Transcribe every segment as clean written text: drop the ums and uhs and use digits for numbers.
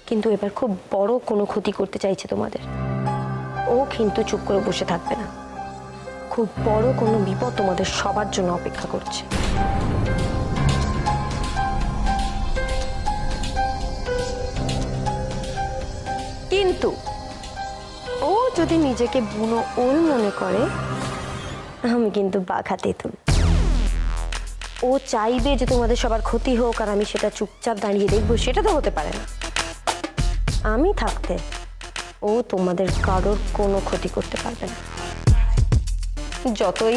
কিন্তু এবার খুব বড় কোনো ক্ষতি করতে চাইছে তোমাদের। ও কিন্তু চুপ করে বসে থাকবে না, খুব বড় কোনো বিপদ তোমাদের সবার জন্য অপেক্ষা করছে। কিন্তু ও যদি নিজেকে বুনো ওল মনে করে, আমি কিন্তু বাঘা তেঁতুল। ও চাইবে যে তোমাদের সবার ক্ষতি হোক আর আমি সেটা চুপচাপ দাঁড়িয়ে দেখবো, সেটা তো হতে পারে না। আমি থাকতে ও তোমাদের কারোর কোনো ক্ষতি করতে পারবে না। যতই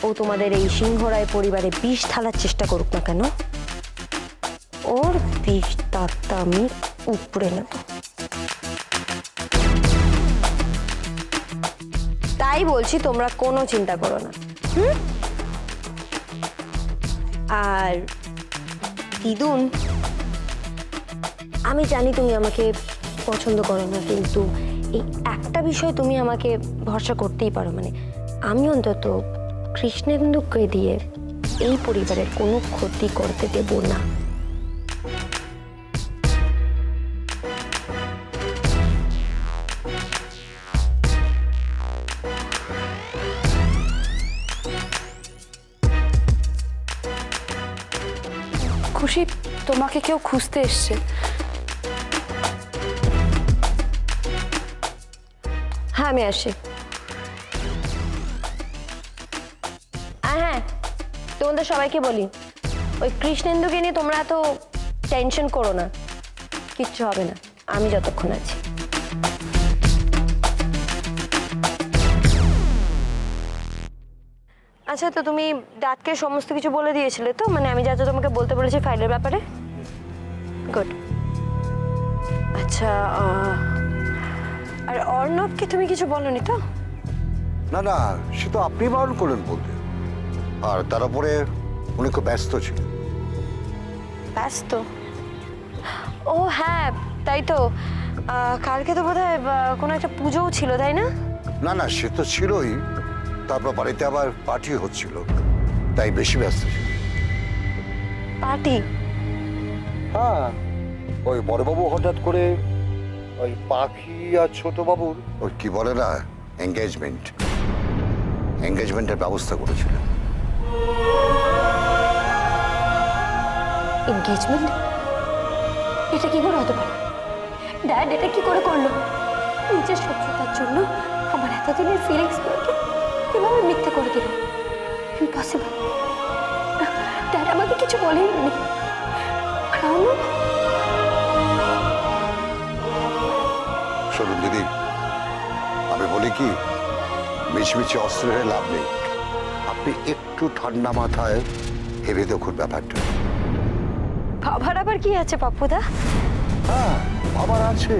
ও তোমাদের এই সিংহরায় পরিবারে বিষ ঢালার চেষ্টা করুক না কেন, ওর বিষ দাঁতটা আমি উপড়ে নেব। তাই বলছি, তোমরা কোনো চিন্তা করো না। আর দিদুন, আমি জানি তুমি আমাকে পছন্দ করো না, কিন্তু এই একটা বিষয় তুমি আমাকে ভরসা করতেই পারো। মানে আমি অন্তত কৃষ্ণেন্দুকে দিয়ে এই পরিবারের কোনো ক্ষতি করতে দেব না। খুশি, তোমাকে কেউ খুঁজতে এসছে। হ্যাঁ, আমি আসি। হ্যাঁ, তোমাদের সবাইকে বলি, ওই কৃষ্ণেন্দুকে নিয়ে তোমরা এত টেনশন করো না, কিচ্ছু হবে না আমি যতক্ষণ আছি। আচ্ছা, তো তুমি ডাক্তারকে সমস্ত কিছু বলে দিয়েছিলে তো? মানে আমি যা যা তোমাকে বলতে বলেছি ফাইলের ব্যাপারে? গুড। আচ্ছা, আর অর্ণবকে তুমি কিছু বলনি তো? না না, সে তো আপনি বারণ করলেন বলতে। আর তার উপরে উনি খুব ব্যস্ত ছিলেন। ব্যস্ত? ও হ্যাঁ, তাই তো। কালকে তো বোধহয় কোনো একটা পুজোও ছিল, তাই না? না না, সে তো ছিলই, তারপর বাড়িতে আবার পার্টি হচ্ছিল, তাই বেশি ব্যস্ত ছিল। পার্টি? হ্যাঁ, ওই বড়বাবু হঠাৎ করে ওই পাখি আর ছোটবাবুর ওই কি বলে না, এঙ্গেজমেন্টের ব্যবস্থা করেছিলেন। এনগেজমেন্ট? এটা কি করে হতে পারে? ড্যাড এটা কি করে করলো? নিজের শত্রুতার জন্য আমার এতদিনের ফিলিংসগুলোকে কিভাবে মিথ্যে করে দিল? ইম্পসিবল। ড্যাড আমাকে কিছু বলেনি। শুনুন দিদি, আমি বলি কি, মিছমিছি অস্ত্র হয়ে লাভ নেই। আপনি একটু ঠান্ডা মাথায় ভেবে দেখুন ব্যাপারটা। বাবার আবার কি আছে পাপ্পুদা? হ্যাঁ, আবার আছে।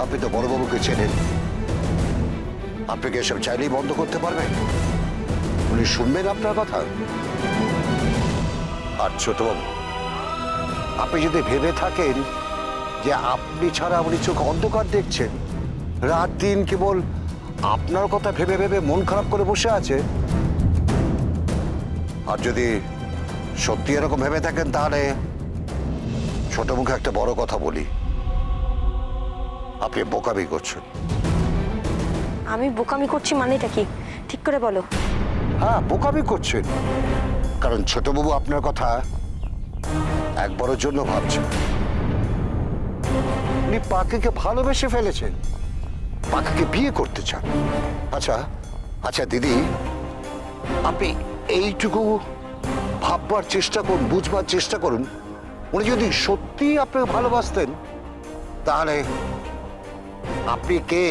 আপনি তো বড়বাবুকে চেনেন, আপনাকে এসব চাইলেই বন্ধ করতে পারবেন? উনি শুনবেন আপনার কথা? আর ছোটবাবু, আপনি যদি ভেবে থাকেন যে আপনি ছাড়া উনি চোখ অন্ধকার দেখছেন, রাত দিন কেবল আপনার কথা ভেবে ভেবে মন খারাপ করে বসে আছে, আর যদি সত্যি এরকম ভেবে থাকেন, তাহলে ছোট মুখে একটা বড় কথা বলি, আপনি বোকামি করছেন। আমি বোকামি করছি মানেটা কি? ঠিক করে বলো। হ্যাঁ, বোকামি করছেন, কারণ ছোটবাবু আপনার কথা একবারের জন্য ভাবছেন। উনি পাখিকে ভালোবেসে ফেলেছেন, পাখিকে বিয়ে করতে চান। আচ্ছা আচ্ছা দিদি, আপনি এইটুকু ভাববার চেষ্টা করুন, বুঝবার চেষ্টা করুন। উনি যদি সত্যি আপনাকে ভালোবাসতেন, তাহলে আপনি কে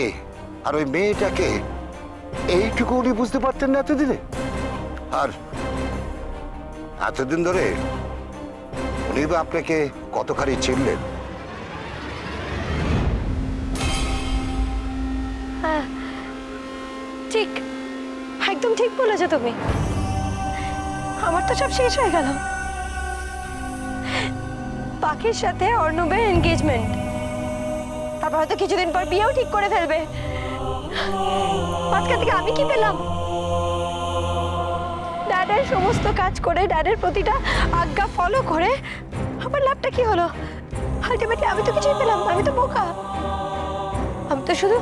আর ওই মেয়েটাকে এইটুকু উনি বুঝতে পারতেন না এতদিনে? আর এতদিন ধরে উনি বা আপনাকে কতখানি চিনলেন? হ্যাঁ, ঠিক, একদম ঠিক বলেছো তুমি। আমার তো সব শেষ হয়ে গেল। পাখির সাথে অর্ণবের এনগেজমেন্ট, তারপর হয়তো কিছুদিন পর বিয়েও ঠিক করে ফেলবে। মাঝখান থেকে আমি কি পেলাম? ড্যাডের সমস্ত কাজ করে, ড্যাডের প্রতিটা আজ্ঞা ফলো করে আমার লাভটা কি হলো? আলটিমেটলি আমি তো কিছুই পেলাম না, আমি তো বোকা। আমি তো শুধু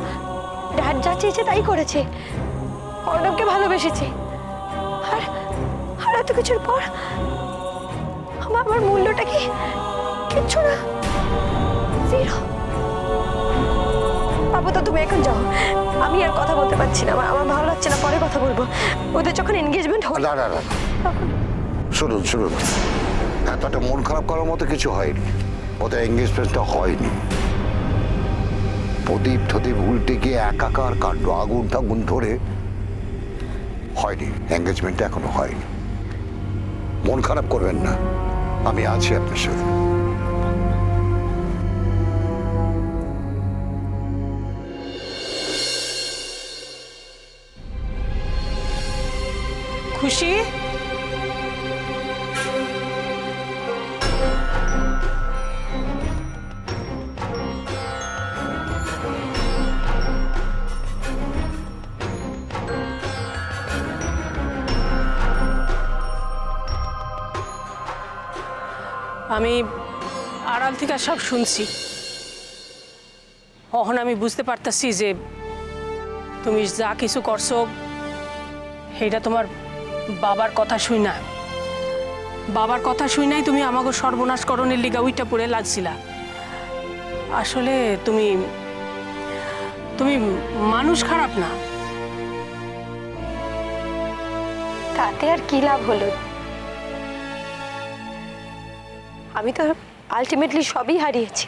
ড্যাড যা চেয়েছে তাই করেছি, অর্ণবকে ভালোবেসেছি। আর আর এত কিছুর পর আমার মূল্যটা কি? কিচ্ছু না, জিরো। বাবু তো তুমি এখন যাও, আমি আর কথা বলতে পারছি না, আমার ভালো লাগছে না, পরে কথা বলবো। ওদের যখন এনগেজমেন্ট হবে। না না না, শুনুন শুনুন, এতটা মন খারাপ করার মতো কিছু হয়নি, ওদের এঙ্গেজমেন্টটা হয়নি। প্রদীপ টদীপ উল্টে গিয়ে একাকার কাণ্ড, আগুন টাগুন ধরে হয়নি, এঙ্গেজমেন্টটা এখনো হয়নি। মন খারাপ করবেন না, আমি আছি আপনার সাথে। খুশি, আমি আড়াল থেকে সব শুনছি। এখন আমি বুঝতে পারতাছি যে তুমি যা কিছু করছো সেটা তোমার বাবার কথা শুই না। বাবার কথা শুই নাই তুমি আমাকে সর্বনাশ করণের লিগা উইটা পড়ে লাগছিলা। আসলে তুমি তুমি মানুষ খারাপ না। তাতে আর কি লাভ হলো? আমি তো আলটিমেটলি সবই হারিয়েছি।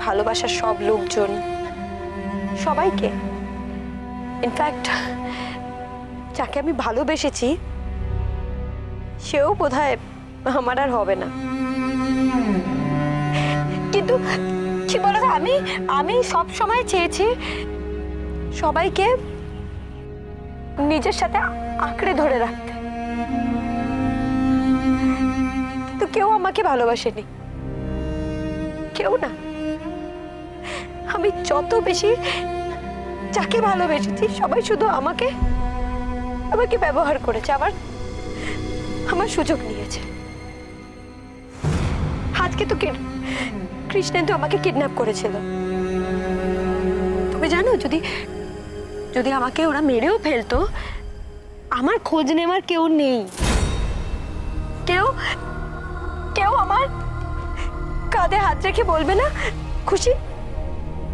ভালোবাসার সব লোকজন, সবাইকে। ইনফ্যাক্ট যাকে আমি ভালোবেসেছি সেও বোধহয় আমার আর হবে না। কিন্তু কি বলতো, আমি সব সময় চেয়েছি সবাইকে নিজের সাথে আঁকড়ে ধরে রাখতে, কিন্তু কেউ আমাকে ভালোবাসেনি, কেউ না। আমি যত বেশি যাকে ভালোবেসেছি সবাই শুধু আমাকে ব্যবহার করেছে, আমার সুযোগ নিয়েছে। আজকে তো কৃষ্ণেন তো আমাকে কিডন্যাপ করেছিল। তুমি জানো, যদি আমাকে ওরা মেরেও ফেলতো, আমার খোঁজ নেওয়ার কেউ নেই। কেউ আমার কাঁধে হাত রেখে বলবে না, খুশি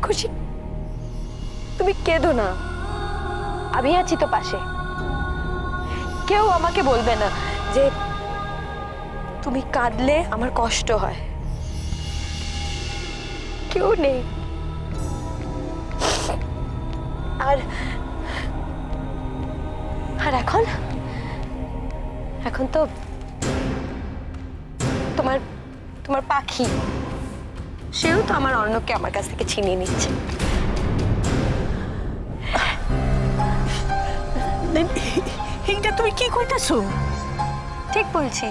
খুশি তুমি কেঁদো না, আমি আছি তো পাশে। কেউ আমাকে বলবে না যে তুমি কাঁদলে আমার কষ্ট হয়। কেউ নেই। আর এখন তো তোমার পাখি, সেও তো আমার অর্ণবকে আমার কাছ থেকে ছিনিয়ে নিচ্ছে। এইটা তুমি কি কইতাছো? ঠিক বলছি।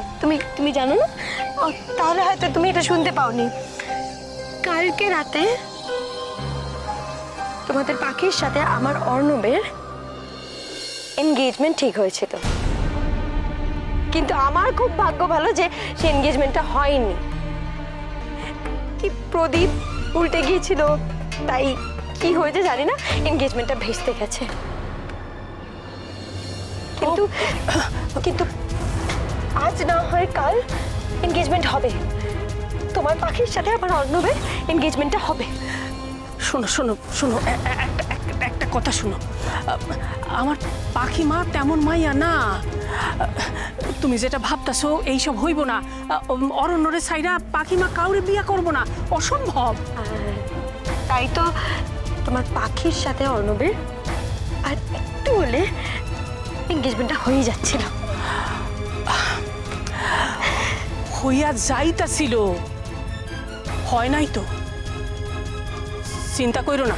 তুমি জানো না? তাহলে হয়তো তুমি এটা শুনতে পাওনি। কালকে রাতে তোমাদের পাখির সাথে আমার অর্ণবের এনগেজমেন্ট ঠিক হয়েছিল, কিন্তু আমার খুব ভাগ্য ভালো যে সে এনগেজমেন্টটা হয়নি। কি প্রদীপ উল্টে গিয়েছিল, তাই কি হয়েছে জানি না, এনগেজমেন্টটা ভেস্তে গেছে। কিন্তু আজ না হয় কাল এনগেজমেন্ট হবে। তোমার পাখির সাথে আমার অর্ণবের এনগেজমেন্টটা হবে। শোনো শোনো শোনো, একটা কথা শোনো। আমার পাখি মা তেমন মাইয়া না। তুমি যেটা ভাবতাছো এইসব হইব না। অরণ্যরে সাইরা পাখি মা কাউরে বিয়া করব না, অসম্ভব। তাই তো তোমার পাখির সাথে অর্ণবের আর একটু হলে এনগেজমেন্টটা হয়ে যাচ্ছিল। হইয়া যাইতাছিল, হয় নাই তো। চিন্তা কইরো না,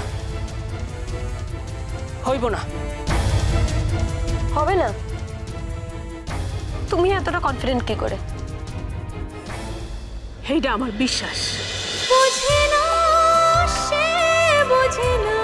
হইব না। হবে না? তুমি এতটা কনফিডেন্ট কি করে? এইটা আমার বিশ্বাস। বুঝে না, সে বুঝে না।